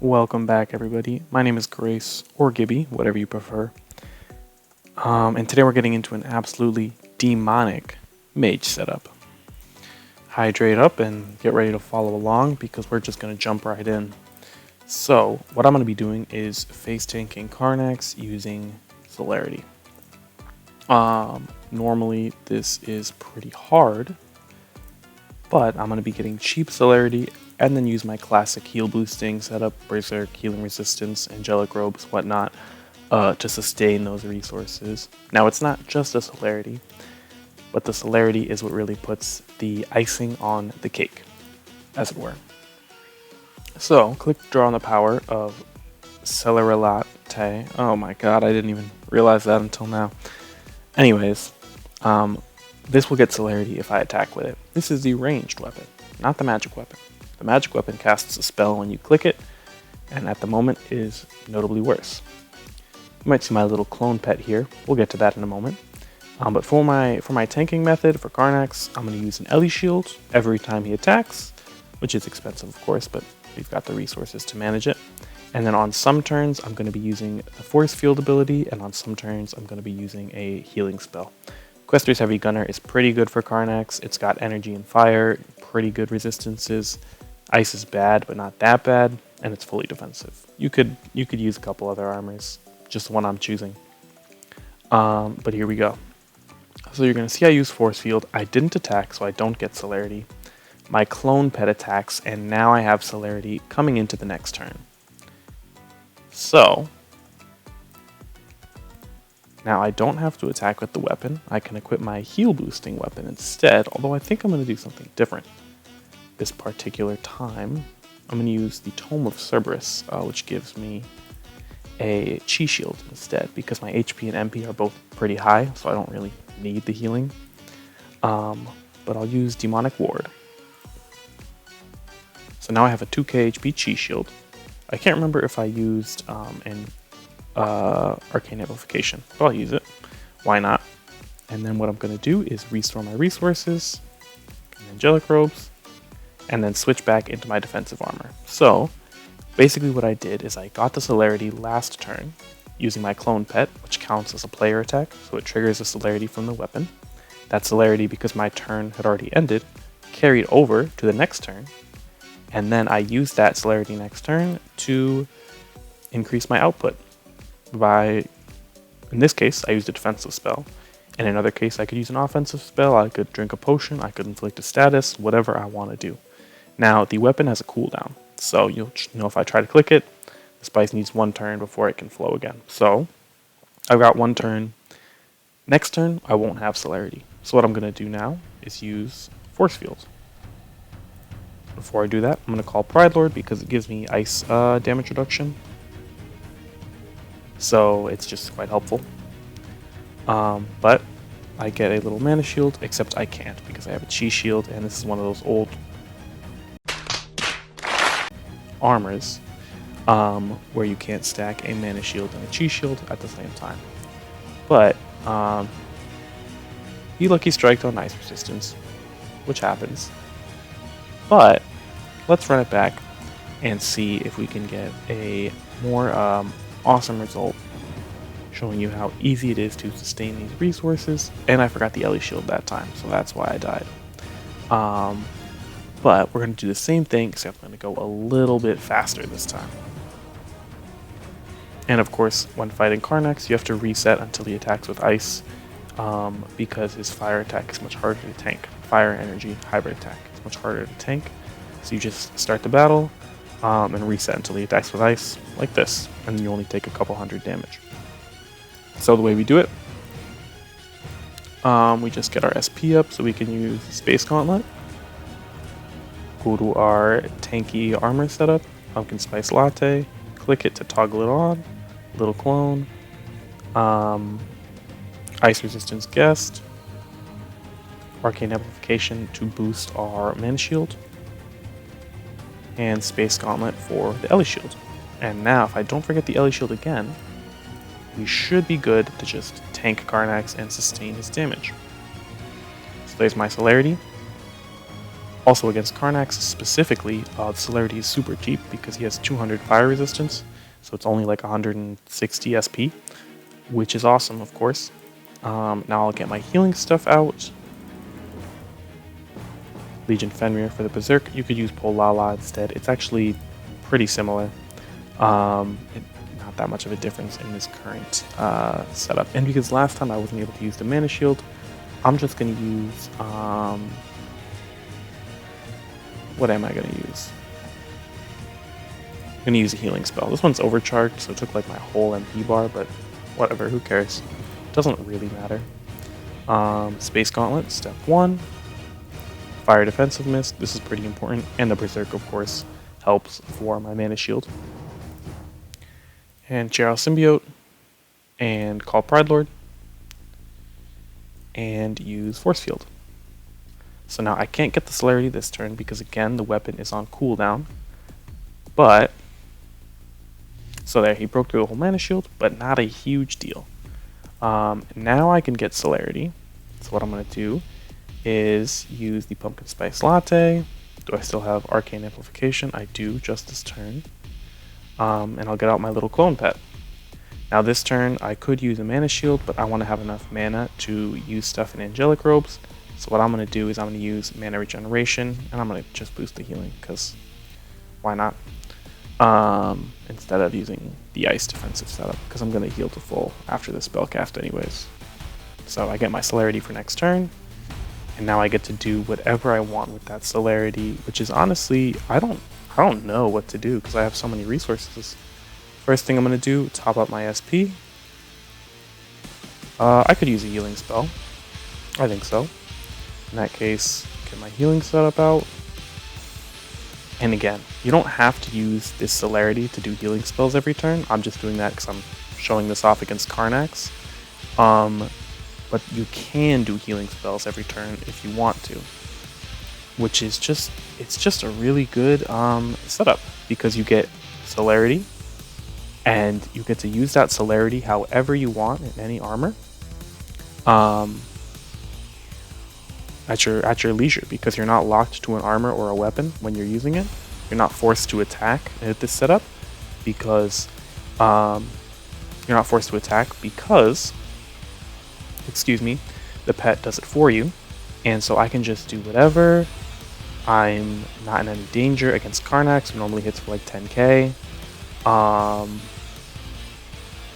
Welcome back, everybody. My name is Grace, or Gibby, whatever you prefer. And today we're getting into an absolutely demonic mage setup. Hydrate up and get ready to follow along because we're just going to jump right in. So, what I'm going to be doing is face tanking Carnax using celerity. Normally this is pretty hard, but I'm going to be getting cheap celerity and then use my classic heal boosting setup, Berserk, healing resistance, angelic robes, whatnot, to sustain those resources. Now it's not just the celerity, but the celerity is what really puts the icing on the cake, as it were. So click draw on the power of celerity. Oh my god, I didn't even realize that until now. Anyways, this will get celerity if I attack with it. This is the ranged weapon, not the magic weapon. The magic weapon casts a spell when you click it, and at the moment is notably worse. You might see my little clone pet here. We'll get to that in a moment. But for my tanking method for Carnax, I'm going to use an Ellie shield every time he attacks, which is expensive, of course, but we've got the resources to manage it. And then on some turns, I'm going to be using the force field ability, and on some turns, I'm going to be using a healing spell. Quester's Heavy Gunner is pretty good for Carnax. It's got energy and fire, pretty good resistances. Ice is bad, but not that bad, and it's fully defensive. You could use a couple other armors, just the one I'm choosing. But here we go. So you're going to see I use Force Field. I didn't attack, so I don't get celerity. My clone pet attacks, and now I have celerity coming into the next turn. So now I don't have to attack with the weapon. I can equip my heal boosting weapon instead, although I think I'm going to do something different. This particular time, I'm going to use the Tome of Cerberus, which gives me a Chi Shield instead, because my HP and MP are both pretty high, so I don't really need the healing. But I'll use Demonic Ward. So now I have a 2k HP Chi Shield. I can't remember if I used an Arcane Amplification, but I'll use it. Why not? And then what I'm going to do is restore my resources, Angelic Robes, and then switch back into my defensive armor. So basically what I did is I got the celerity last turn using my clone pet, which counts as a player attack, so it triggers the celerity from the weapon. That celerity, because my turn had already ended, carried over to the next turn, and then I used that celerity next turn to increase my output by, in this case, I used a defensive spell. In another case, I could use an offensive spell, I could drink a potion, I could inflict a status, whatever I want to do. Now, the weapon has a cooldown, so you'll know if I try to click it, the spice needs one turn before it can flow again. So, I've got one turn. Next turn, I won't have celerity. So what I'm going to do now is use Force Field. Before I do that, I'm going to call Pride Lord because it gives me ice damage reduction. So it's just quite helpful. But I get a little mana shield, except I can't because I have a Chi Shield, and this is one of those old armors where you can't stack a mana shield and a Chi Shield at the same time. But he Lucky Striked on ice resistance, which happens. But let's run it back and see if we can get a more awesome result, showing you how easy it is to sustain these resources. And I forgot the Ellie shield that time, so that's why I died. But we're going to do the same thing, except I'm going to go a little bit faster this time. And of course, when fighting Carnax, you have to reset until he attacks with ice, because his fire attack is much harder to tank. Fire energy hybrid attack is much harder to tank. So you just start the battle and reset until he attacks with ice, like this, and then you only take a couple hundred damage. So the way we do it, we just get our SP up so we can use Space Gauntlet. Go to our tanky armor setup, Pumpkin Spice Latte, click it to toggle it on, little clone, Ice Resistance Guest, Arcane Amplification to boost our mana shield, and Space Gauntlet for the Ellie shield. And now, if I don't forget the Ellie shield again, we should be good to just tank Carnax and sustain his damage. So there's my celerity. Also against Carnax specifically, the celerity is super cheap because he has 200 fire resistance, so it's only like 160 SP, which is awesome, of course. Now I'll get my healing stuff out. Legion Fenrir for the Berserk. You could use Polala instead. It's actually pretty similar. Not that much of a difference in this current setup. And because last time I wasn't able to use the Mana Shield, I'm just going to use... what am I going to use? I'm going to use a healing spell. This one's overcharged, so it took like my whole MP bar, but whatever, who cares? Doesn't really matter. Space Gauntlet, step 1. Fire Defensiveness, this is pretty important. And the Berserk, of course, helps for my Mana Shield. And Cheryl Symbiote. And call Pride Lord. And use Force Field. So now I can't get the celerity this turn because, again, the weapon is on cooldown. But... so there, he broke through the whole Mana Shield, but not a huge deal. Now I can get celerity. So what I'm going to do is use the Pumpkin Spice Latte. Do I still have Arcane Amplification? I do, just this turn. And I'll get out my little clone pet. Now this turn I could use a Mana Shield, but I want to have enough mana to use stuff in Angelic Robes. So what I'm going to do is I'm going to use Mana Regeneration, and I'm going to just boost the healing, because why not? Instead of using the Ice defensive setup, because I'm going to heal to full after the spell cast anyways. So I get my celerity for next turn, and now I get to do whatever I want with that celerity, which is honestly, I don't know what to do because I have so many resources. First thing I'm going to do, top up my SP. I could use a healing spell. I think so. In that case, get my healing setup out. And again, you don't have to use this celerity to do healing spells every turn. I'm just doing that because I'm showing this off against Carnax. But you can do healing spells every turn if you want to. Which is just, it's just a really good setup because you get celerity. And you get to use that celerity however you want in any armor. At your leisure, because you're not locked to an armor or a weapon when you're using it. You're not forced to attack at this setup because excuse me, the pet does it for you, and so I can just do whatever. I'm not in any danger against Carnax, who normally hits for like 10k.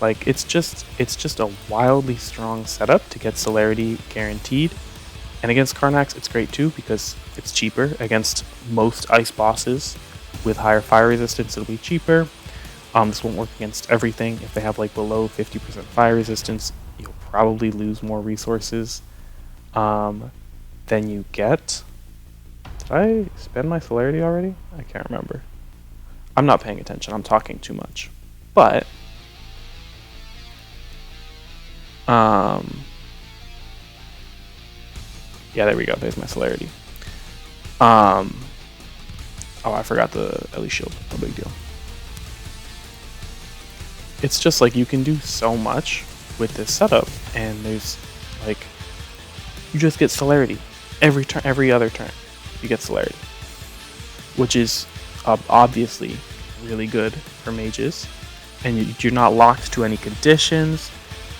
Like it's just a wildly strong setup to get celerity guaranteed. And against Carnax, it's great too because it's cheaper. Against most ice bosses with higher fire resistance, it'll be cheaper. This won't work against everything. If they have like below 50% fire resistance, you'll probably lose more resources than you get. Did I spend my celerity already? I can't remember. I'm not paying attention. I'm talking too much. But yeah, there we go. There's my celerity. Oh, I forgot the Ellie shield. No big deal. It's just like you can do so much with this setup, and there's like you just get celerity every turn, every other turn. You get celerity, which is obviously really good for mages, and you're not locked to any conditions.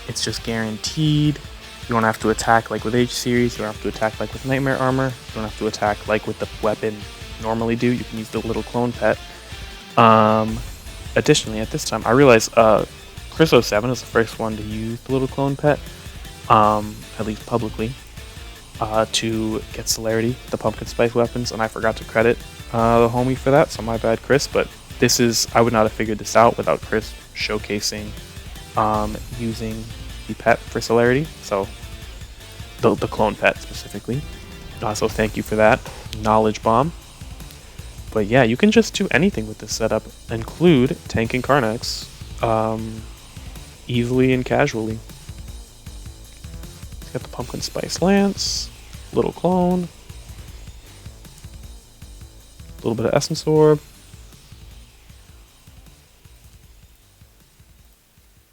It's just guaranteed. You don't have to attack like with H series, you don't have to attack like with Nightmare Armor, you don't have to attack like with the weapon you normally do, you can use the little clone pet. Additionally, at this time, I realized Chris 07 is the first one to use the little clone pet, at least publicly, to get celerity, the pumpkin spice weapons, and I forgot to credit the homie for that, so my bad, Chris, but this is, I would not have figured this out without Chris showcasing using the pet for celerity, so the clone pet specifically. So thank you for that knowledge bomb. But yeah, you can just do anything with this setup, include tanking Carnax easily and casually. Got the pumpkin spice lance, little clone, a little bit of essence orb,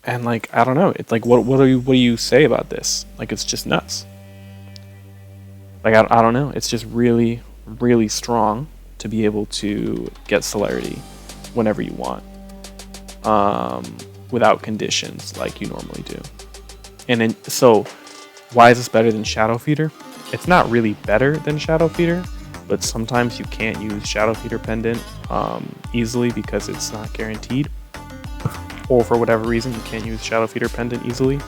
and like I don't know, it's like what do you say about this? Like it's just nuts. Like I don't know, it's just really really strong to be able to get celerity whenever you want, without conditions like you normally do. And so why is this better than Shadow Feeder? It's not really better than Shadow Feeder, but sometimes you can't use Shadow Feeder Pendant easily because it's not guaranteed, or for whatever reason you can't use Shadow Feeder Pendant easily.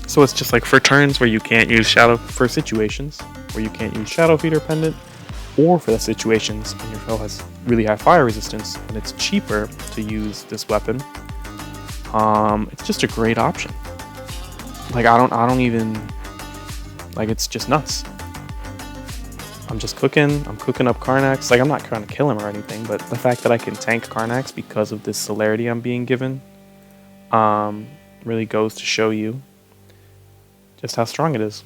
So it's just like for turns where you can't use for situations where you can't use Shadow Feeder Pendant, or for the situations when your foe has really high fire resistance and it's cheaper to use this weapon. It's just a great option. Like I don't even, like, it's just nuts. I'm cooking up Carnax. Like, I'm not trying to kill him or anything, but the fact that I can tank Carnax because of this celerity I'm being given really goes to show you just how strong it is.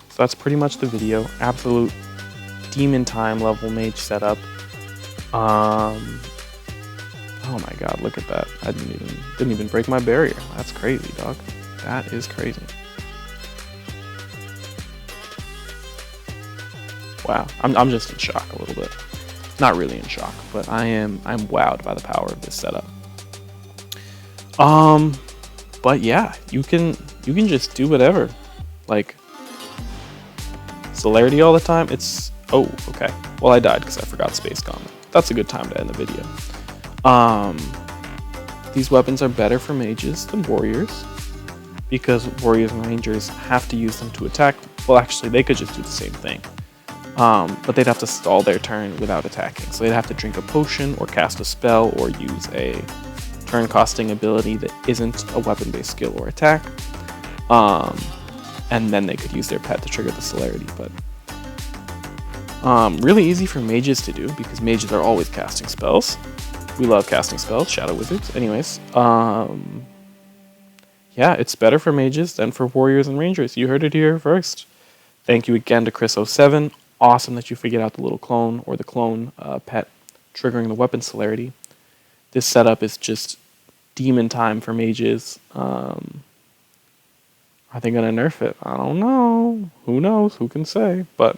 So that's pretty much the video. Absolute demon time level mage setup. Oh my god, look at that. I didn't even break my barrier. That's crazy, dog. That is crazy. Wow, I'm just in shock a little bit. Not really in shock, but I'm wowed by the power of this setup. But yeah, you can just do whatever. Like, celerity all the time. It's, oh, okay. Well, I died because I forgot Space Comment. That's a good time to end the video. These weapons are better for mages than warriors, because warriors and rangers have to use them to attack. Well, actually, they could just do the same thing. But they'd have to stall their turn without attacking. So they'd have to drink a potion or cast a spell or use a turn costing ability that isn't a weapon-based skill or attack. And then they could use their pet to trigger the celerity. But really easy for mages to do, because mages are always casting spells. We love casting spells, shadow wizards. Anyways, yeah, it's better for mages than for warriors and rangers. You heard it here first. Thank you again to Chris07. Awesome that you figured out the little clone or the clone pet triggering the weapon celerity. This setup is just demon time for mages. Are they going to nerf it? I don't know. Who knows? Who can say? But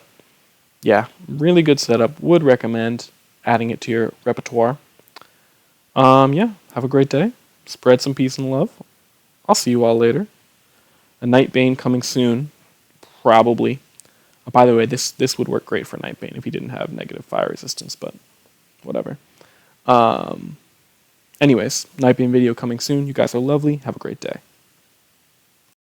yeah, really good setup. Would recommend adding it to your repertoire. Yeah, have a great day. Spread some peace and love. I'll see you all later. A Nightbane coming soon, probably. By the way, this would work great for Nightbane if he didn't have negative fire resistance, but whatever. Anyways, Nightbane video coming soon. You guys are lovely. Have a great day.